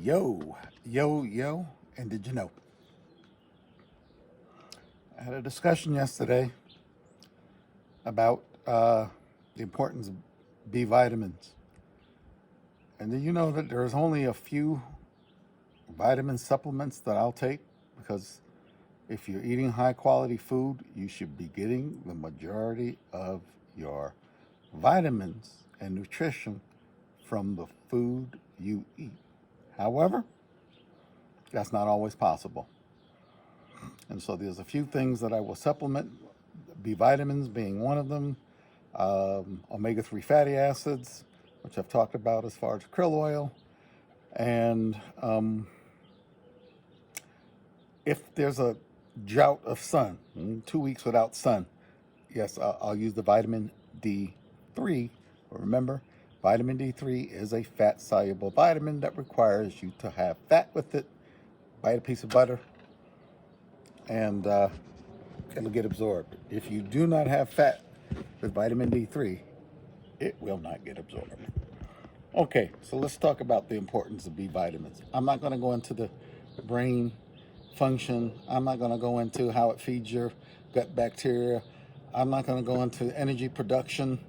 Yo, and did you know? I had a discussion yesterday about the importance of B vitamins. And did you know that there's only a few vitamin supplements that I'll take? Because if you're eating high quality food, you should be getting the majority of your vitamins and nutrition from the food you eat. However, that's not always possible. And so there's a few things that I will supplement, B vitamins being one of them, omega-3 fatty acids, which I've talked about as far as krill oil. And if there's a drought of sun, 2 weeks without sun, yes, I'll use the vitamin D3. But remember, vitamin D3 is a fat-soluble vitamin that requires you to have fat with it. Bite a piece of butter, and it'll get absorbed. If you do not have fat with vitamin D3, it will not get absorbed. Okay, so let's talk about the importance of B vitamins. I'm not going to go into the brain function. I'm not going to go into how it feeds your gut bacteria. I'm not going to go into energy production.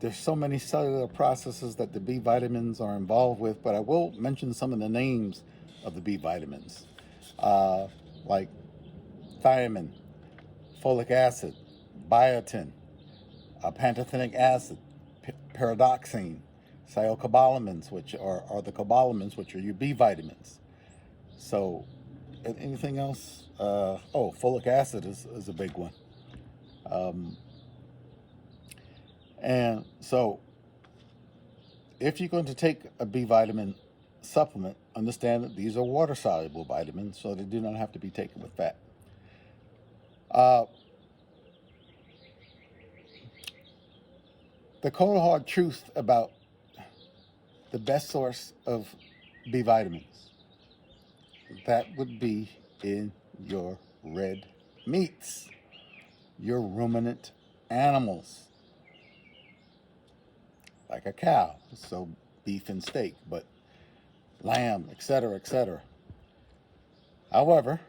There's so many cellular processes that the B vitamins are involved with, but I will mention some of the names of the B vitamins, like thiamine, folic acid, biotin, pantothenic acid, pyridoxine, cyacobalamins, which are the cobalamins, which are your B vitamins. So, anything else? Folic acid is a big one. And so, if you're going to take a B vitamin supplement, understand that these are water-soluble vitamins, so they do not have to be taken with fat. The cold hard truth about the best source of B vitamins, that would be in your red meats, your ruminant animals, like a cow, so beef and steak, but lamb, etc., etc. However,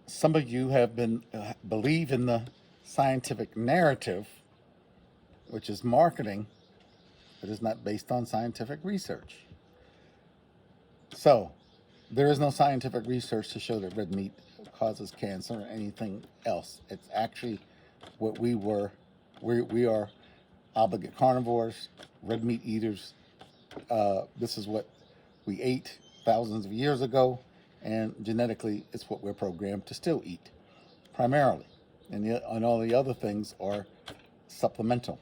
some of you have been believe in the scientific narrative, which is marketing, but is not based on scientific research. So, there is no scientific research to show that red meat causes cancer or anything else. It's actually what we are obligate carnivores, red meat eaters. This is what we ate thousands of years ago, and genetically, it's what we're programmed to still eat, primarily. And all the other things are supplemental.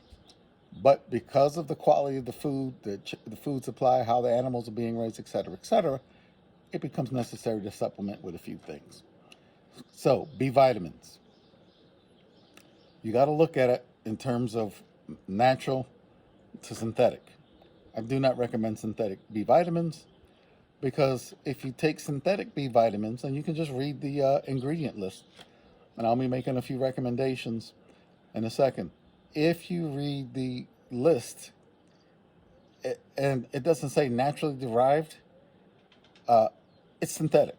But because of the quality of the food, the food supply, how the animals are being raised, etc., it becomes necessary to supplement with a few things. So, B vitamins. You got to look at it in terms of natural to synthetic. I do not recommend synthetic B vitamins because if you take synthetic B vitamins, and you can just read the ingredient list, and I'll be making a few recommendations in a second. If you read the list, and it doesn't say naturally derived, it's synthetic.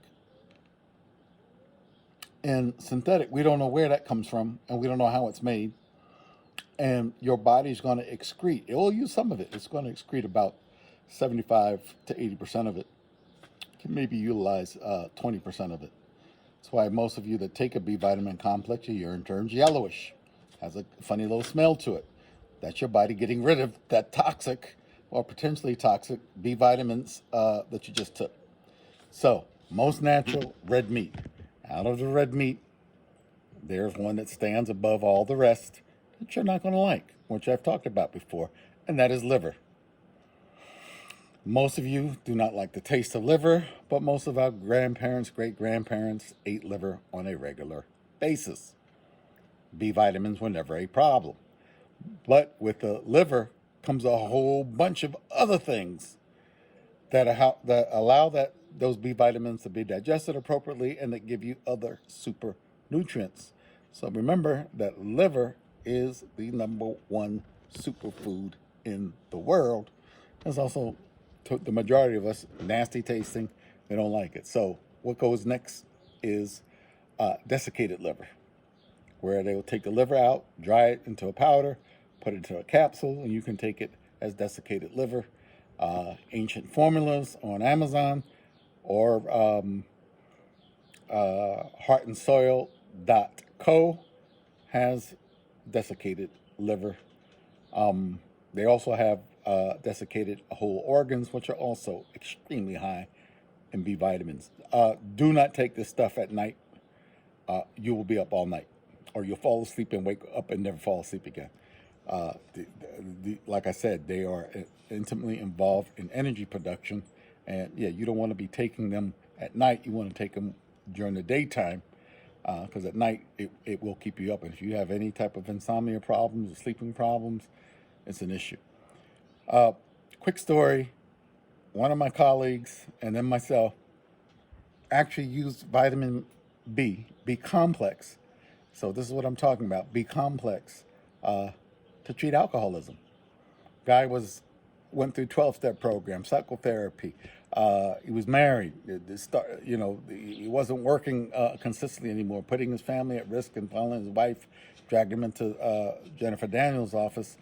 And synthetic, we don't know where that comes from, and we don't know how it's made. And your body's going to excrete. It will use some of it. It's going to excrete about 75 to 80% of it. It can maybe utilize 20% of it. That's why most of you that take a B vitamin complex, your urine turns yellowish. Has a funny little smell to it. That's your body getting rid of that toxic or potentially toxic B vitamins that you just took. So, most natural red meat. Out of the red meat, there's one that stands above all the rest that you're not going to like, which I've talked about before, and that is liver. Most of you do not like the taste of liver, but most of our grandparents, great-grandparents ate liver on a regular basis. B vitamins were never a problem. But with the liver comes a whole bunch of other things that allow those B vitamins to be digested appropriately and that give you other super nutrients So remember that liver is the #1 superfood in the world. It's also, to the majority of us, nasty tasting. They don't like it. So what goes next is desiccated liver, where they will take the liver out, dry it into a powder, put it into a capsule, and you can take it as desiccated liver. Ancient Formulas on Amazon, or heartandsoil.co has desiccated liver. They also have desiccated whole organs, which are also extremely high in B vitamins. Do not take this stuff at night. You will be up all night, or you'll fall asleep and wake up and never fall asleep again. Like I said, they are intimately involved in energy production, and yeah, you don't want to be taking them at night. You want to take them during the daytime, because at night it will keep you up. And if you have any type of insomnia problems or sleeping problems, it's an issue. Quick story: one of my colleagues and then myself actually used vitamin B complex. So this is what I'm talking about: B complex, to treat alcoholism. Guy went through 12-step program, psychotherapy. He was married. He wasn't working consistently anymore, putting his family at risk, and finally his wife dragged him into Jennifer Daniels' office.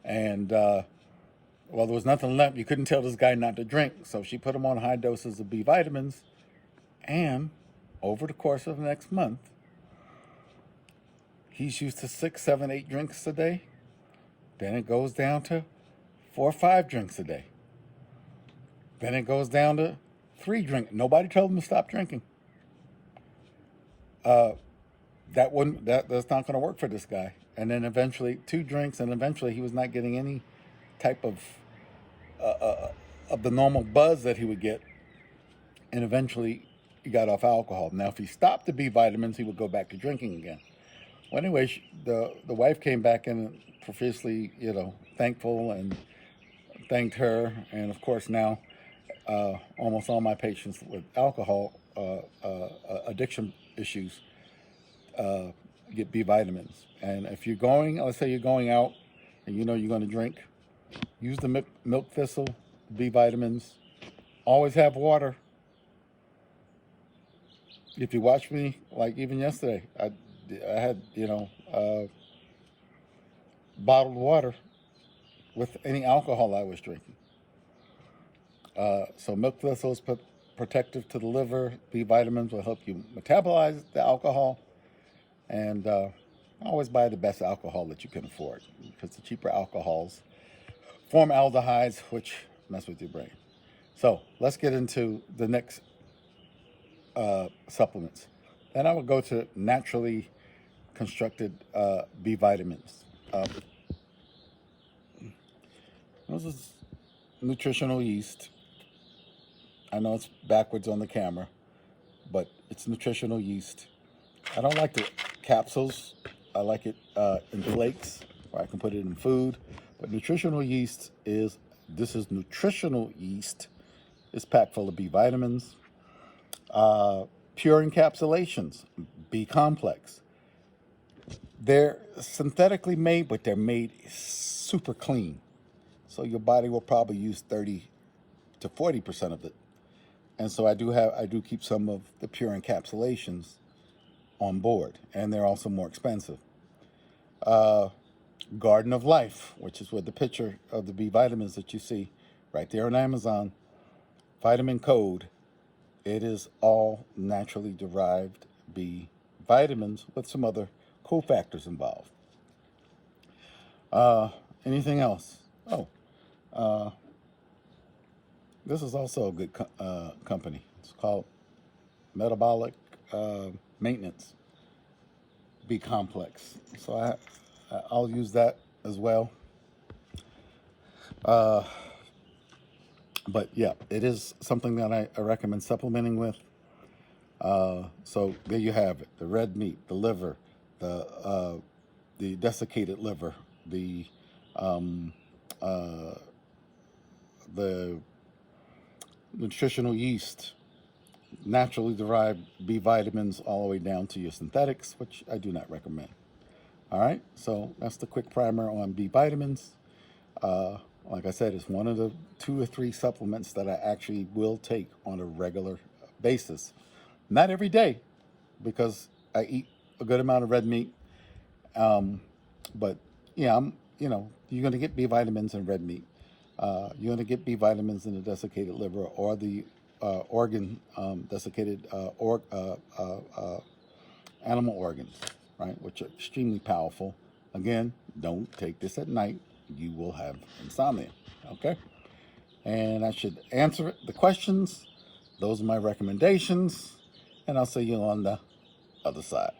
And well, there was nothing left. You couldn't tell this guy not to drink. So she put him on high doses of B vitamins. And over the course of the next month, he's used to 6, 7, 8 drinks a day. Then it goes down to 4 or 5 drinks a day. Then it goes down to 3 drinks. Nobody told him to stop drinking. That's not going to work for this guy. And then eventually 2 drinks, and eventually he was not getting any type of the normal buzz that he would get. And eventually he got off alcohol. Now, if he stopped the B vitamins, he would go back to drinking again. Well, anyway, the wife came back in profusely, thankful, and thanked her. And of course now, almost all my patients with alcohol addiction issues get B vitamins. And if let's say you're going out and you're going to drink, use the milk thistle, B vitamins. Always have water. If you watch me, like even yesterday, I had bottled water with any alcohol I was drinking. So milk thistle is protective to the liver. B vitamins will help you metabolize the alcohol. And always buy the best alcohol that you can afford, because the cheaper alcohols form aldehydes, which mess with your brain. So let's get into the next supplements. Then I would go to naturally constructed B vitamins. This is nutritional yeast. I know it's backwards on the camera, but it's nutritional yeast. I don't like the capsules. I like it in flakes, or I can put it in food. But nutritional yeast is nutritional yeast. It's packed full of B vitamins. Pure encapsulations, B complex. They're synthetically made, but they're made super clean. So your body will probably use 30 to 40% of it. And so I do keep some of the pure encapsulations on board, and they're also more expensive. Garden of Life, which is with the picture of the B vitamins that you see right there on Amazon, vitamin code. It is all naturally derived B vitamins with some other cofactors involved. Anything else? This is also a good company. It's called Metabolic Maintenance B complex. So I'll use that as well. But yeah, it is something that I recommend supplementing with. So there you have it: the red meat, the liver, the desiccated liver, the nutritional yeast, naturally derived B vitamins all the way down to your synthetics, which I do not recommend. All right, so that's the quick primer on B vitamins. Like I said, it's one of the 2 or 3 supplements that I actually will take on a regular basis. Not every day, because I eat a good amount of red meat. But yeah, you're going to get B vitamins in red meat. You're going to get B vitamins in the desiccated liver or the desiccated animal organs, right, which are extremely powerful. Again, don't take this at night. You will have insomnia. Okay? And I should answer the questions. Those are my recommendations. And I'll see you on the other side.